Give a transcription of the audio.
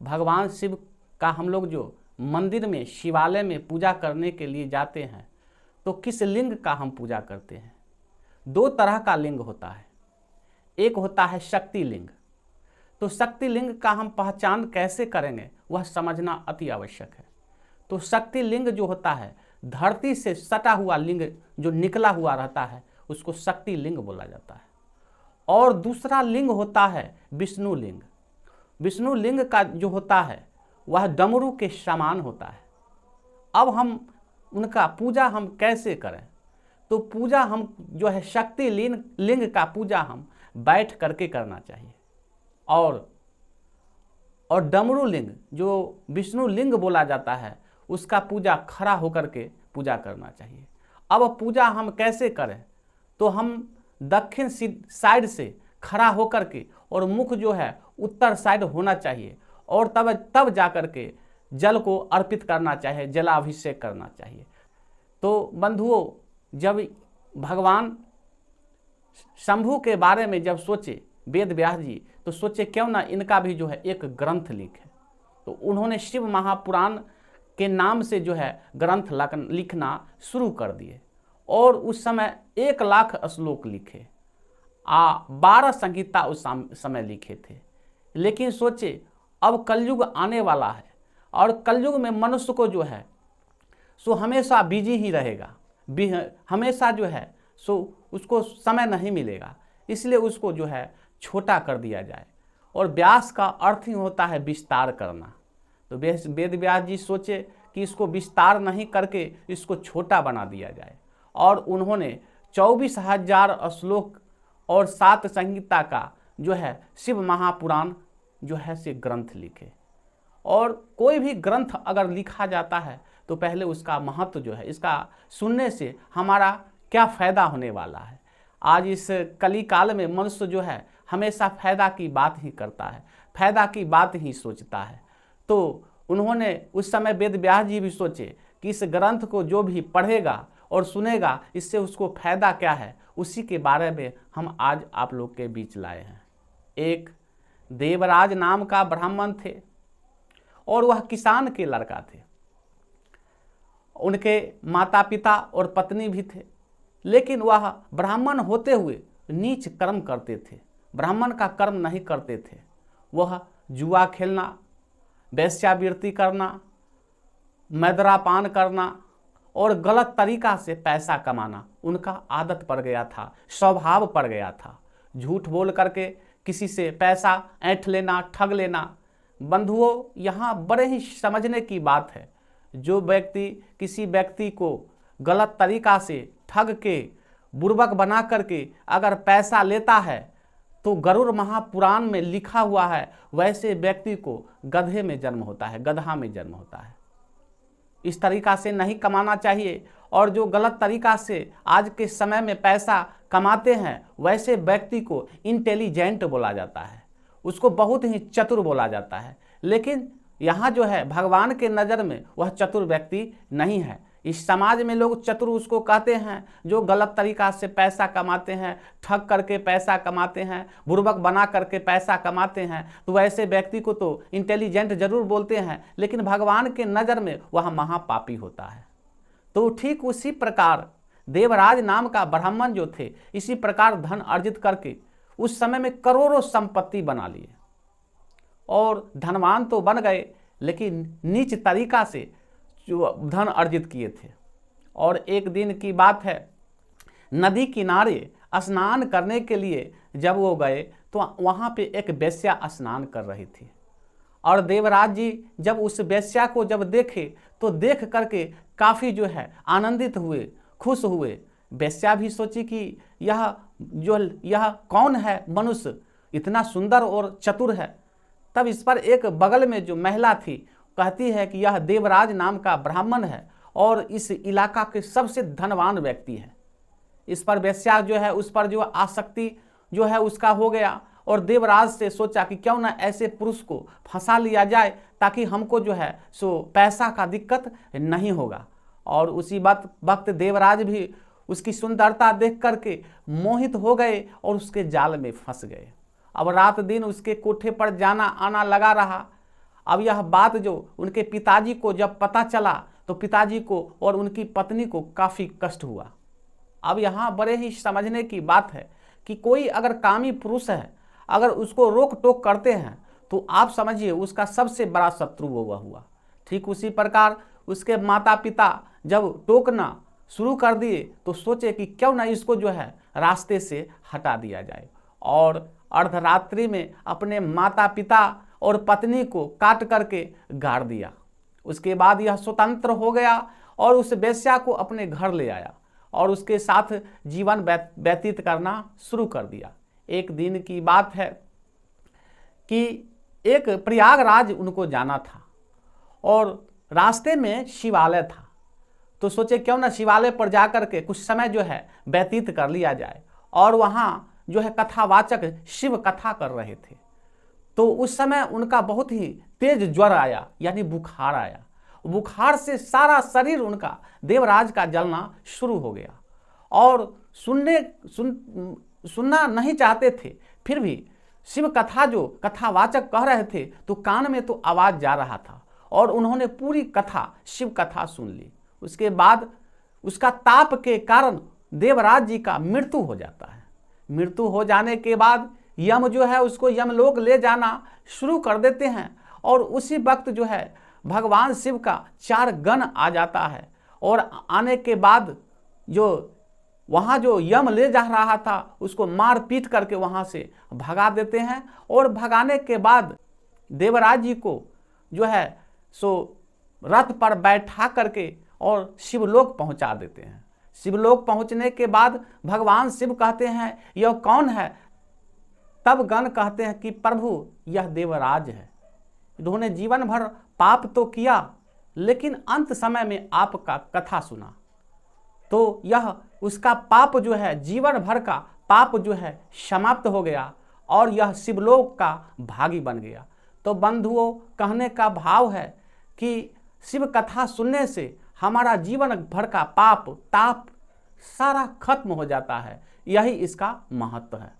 भगवान शिव का हम लोग जो मंदिर में शिवालय में पूजा करने के लिए जाते हैं तो किस लिंग का हम पूजा करते हैं? दो तरह का लिंग होता है। एक होता है शक्ति लिंग। तो शक्ति लिंग का हम पहचान कैसे करेंगे वह समझना अति आवश्यक है। तो शक्ति लिंग जो होता है धरती से सटा हुआ लिंग जो निकला हुआ रहता है उसको शक्ति लिंग बोला जाता है। और दूसरा लिंग होता है विष्णु लिंग। विष्णु लिंग का जो होता है वह डमरू के समान होता है। अब हम उनका पूजा हम कैसे करें? तो पूजा हम जो है शक्ति लिंग का पूजा हम बैठ करके करना चाहिए। और डमरू लिंग जो विष्णु लिंग बोला जाता है उसका पूजा खड़ा होकर के पूजा करना चाहिए। अब पूजा हम कैसे करें? तो हम दक्षिण साइड से खड़ा होकर के और मुख जो है उत्तर साइड होना चाहिए और तब जा कर के जल को अर्पित करना चाहिए, जलाभिषेक करना चाहिए। तो बंधुओं, जब भगवान शंभू के बारे में जब सोचे वेद व्यास जी तो सोचे क्यों ना इनका भी जो है एक ग्रंथ लिखे। तो उन्होंने शिव महापुराण के नाम से जो है ग्रंथ लिखना शुरू कर दिए और उस समय 1,00,000 श्लोक लिखे, 12 संहिता उस समय लिखे थे। लेकिन सोचे अब कलयुग आने वाला है और कलयुग में मनुष्य को जो है सो हमेशा बिजी ही रहेगा, हमेशा जो है सो उसको समय नहीं मिलेगा, इसलिए उसको जो है छोटा कर दिया जाए। और व्यास का अर्थ ही होता है विस्तार करना। तो वेद व्यास जी सोचे कि इसको विस्तार नहीं करके इसको छोटा बना दिया जाए और उन्होंने 24,000 श्लोक और 7 संहिता का जो है शिव महापुराण जो है से ग्रंथ लिखे। और कोई भी ग्रंथ अगर लिखा जाता है तो पहले उसका महत्व जो है, इसका सुनने से हमारा क्या फ़ायदा होने वाला है। आज इस कली काल में मनुष्य जो है हमेशा फ़ायदा की बात ही करता है, फ़ायदा की बात ही सोचता है। तो उन्होंने उस समय वेद व्यास जी भी सोचे कि इस ग्रंथ को जो भी पढ़ेगा और सुनेगा इससे उसको फ़ायदा क्या है, उसी के बारे में हम आज आप लोग के बीच लाए हैं। एक देवराज नाम का ब्राह्मण थे और वह किसान के लड़का थे। उनके माता पिता और पत्नी भी थे, लेकिन वह ब्राह्मण होते हुए नीच कर्म करते थे, ब्राह्मण का कर्म नहीं करते थे। वह जुआ खेलना, वेश्यावृत्ति करना, मदिरापान करना और गलत तरीका से पैसा कमाना उनका आदत पड़ गया था, स्वभाव पड़ गया था। झूठ बोल करके किसी से पैसा ऐंठ लेना, ठग लेना। बंधुओं, यहाँ बड़े ही समझने की बात है। जो व्यक्ति किसी व्यक्ति को गलत तरीका से ठग के बुर्बक बना करके अगर पैसा लेता है तो गरुड़ महापुराण में लिखा हुआ है वैसे व्यक्ति को गधे में जन्म होता है, गधा में जन्म होता है। इस तरीका से नहीं कमाना चाहिए। और जो गलत तरीका से आज के समय में पैसा कमाते हैं वैसे व्यक्ति को इंटेलिजेंट बोला जाता है, उसको बहुत ही चतुर बोला जाता है। लेकिन यहाँ जो है भगवान के नज़र में वह चतुर व्यक्ति नहीं है। इस समाज में लोग चतुर उसको कहते हैं जो गलत तरीका से पैसा कमाते हैं, ठग करके पैसा कमाते हैं, बुर्बक बना करके पैसा कमाते हैं। तो वैसे व्यक्ति को तो इंटेलिजेंट जरूर बोलते हैं, लेकिन भगवान के नज़र में वह महापापी होता है। तो ठीक उसी प्रकार देवराज नाम का ब्राह्मण जो थे इसी प्रकार धन अर्जित करके उस समय में करोड़ों संपत्ति बना लिए और धनवान तो बन गए, लेकिन नीच तरीका से जो धन अर्जित किए थे। और एक दिन की बात है, नदी किनारे स्नान करने के लिए जब वो गए तो वहाँ पे एक वेश्या स्नान कर रही थी। और देवराज जी जब उस वेश्या को जब देखे तो देख करके काफ़ी जो है आनंदित हुए, खुश हुए। वेश्या भी सोची कि यह कौन है मनुष्य, इतना सुंदर और चतुर है। तब इस पर एक बगल में जो महिला थी कहती है कि यह देवराज नाम का ब्राह्मण है और इस इलाका के सबसे धनवान व्यक्ति है। इस पर वेश्या जो है उस पर जो आसक्ति जो है उसका हो गया और देवराज से सोचा कि क्यों ना ऐसे पुरुष को फंसा लिया जाए ताकि हमको जो है सो पैसा का दिक्कत नहीं होगा। और उसी वक्त देवराज भी उसकी सुंदरता देख करके मोहित हो गए और उसके जाल में फंस गए। अब रात दिन उसके कोठे पर जाना आना लगा रहा। अब यह बात जो उनके पिताजी को जब पता चला तो पिताजी को और उनकी पत्नी को काफ़ी कष्ट हुआ। अब यहाँ बड़े ही समझने की बात है कि कोई अगर कामी पुरुष है, अगर उसको रोक टोक करते हैं तो आप समझिए उसका सबसे बड़ा शत्रु वो हुआ। ठीक उसी प्रकार उसके माता पिता जब टोकना शुरू कर दिए तो सोचे कि क्यों ना इसको जो है रास्ते से हटा दिया जाए, और अर्धरात्रि में अपने माता पिता और पत्नी को काट करके गाड़ दिया। उसके बाद यह स्वतंत्र हो गया और उस वेश्या को अपने घर ले आया और उसके साथ जीवन व्यतीत करना शुरू कर दिया। एक दिन की बात है कि एक प्रयागराज उनको जाना था और रास्ते में शिवालय था, तो सोचे क्यों ना शिवालय पर जाकर के कुछ समय जो है व्यतीत कर लिया जाए। और वहाँ जो है कथावाचक शिव कथा कर रहे थे, तो उस समय उनका बहुत ही तेज ज्वर आया, यानी बुखार आया। बुखार से सारा शरीर उनका देवराज का जलना शुरू हो गया और सुनना नहीं चाहते थे, फिर भी शिव कथा जो कथावाचक कह रहे थे तो कान में तो आवाज़ जा रहा था और उन्होंने पूरी कथा शिव कथा सुन ली। उसके बाद उसका ताप के कारण देवराज जी का मृत्यु हो जाता है। मृत्यु हो जाने के बाद यम जो है उसको यमलोक ले जाना शुरू कर देते हैं और उसी वक्त जो है भगवान शिव का 4 गण आ जाता है और आने के बाद जो वहाँ जो यम ले जा रहा था उसको मार पीट करके वहाँ से भगा देते हैं और भगाने के बाद देवराज जी को जो है सो रथ पर बैठा करके और शिवलोक पहुँचा देते हैं। शिवलोक पहुँचने के बाद भगवान शिव कहते हैं यह कौन है? तब गण कहते हैं कि प्रभु यह देवराज है, इन्होंने जीवन भर पाप तो किया लेकिन अंत समय में आपका कथा सुना तो यह उसका पाप जो है जीवन भर का पाप जो है समाप्त हो गया और यह शिवलोक का भागी बन गया। तो बंधुओं, कहने का भाव है कि शिव कथा सुनने से हमारा जीवन भर का पाप ताप सारा खत्म हो जाता है, यही इसका महत्व है।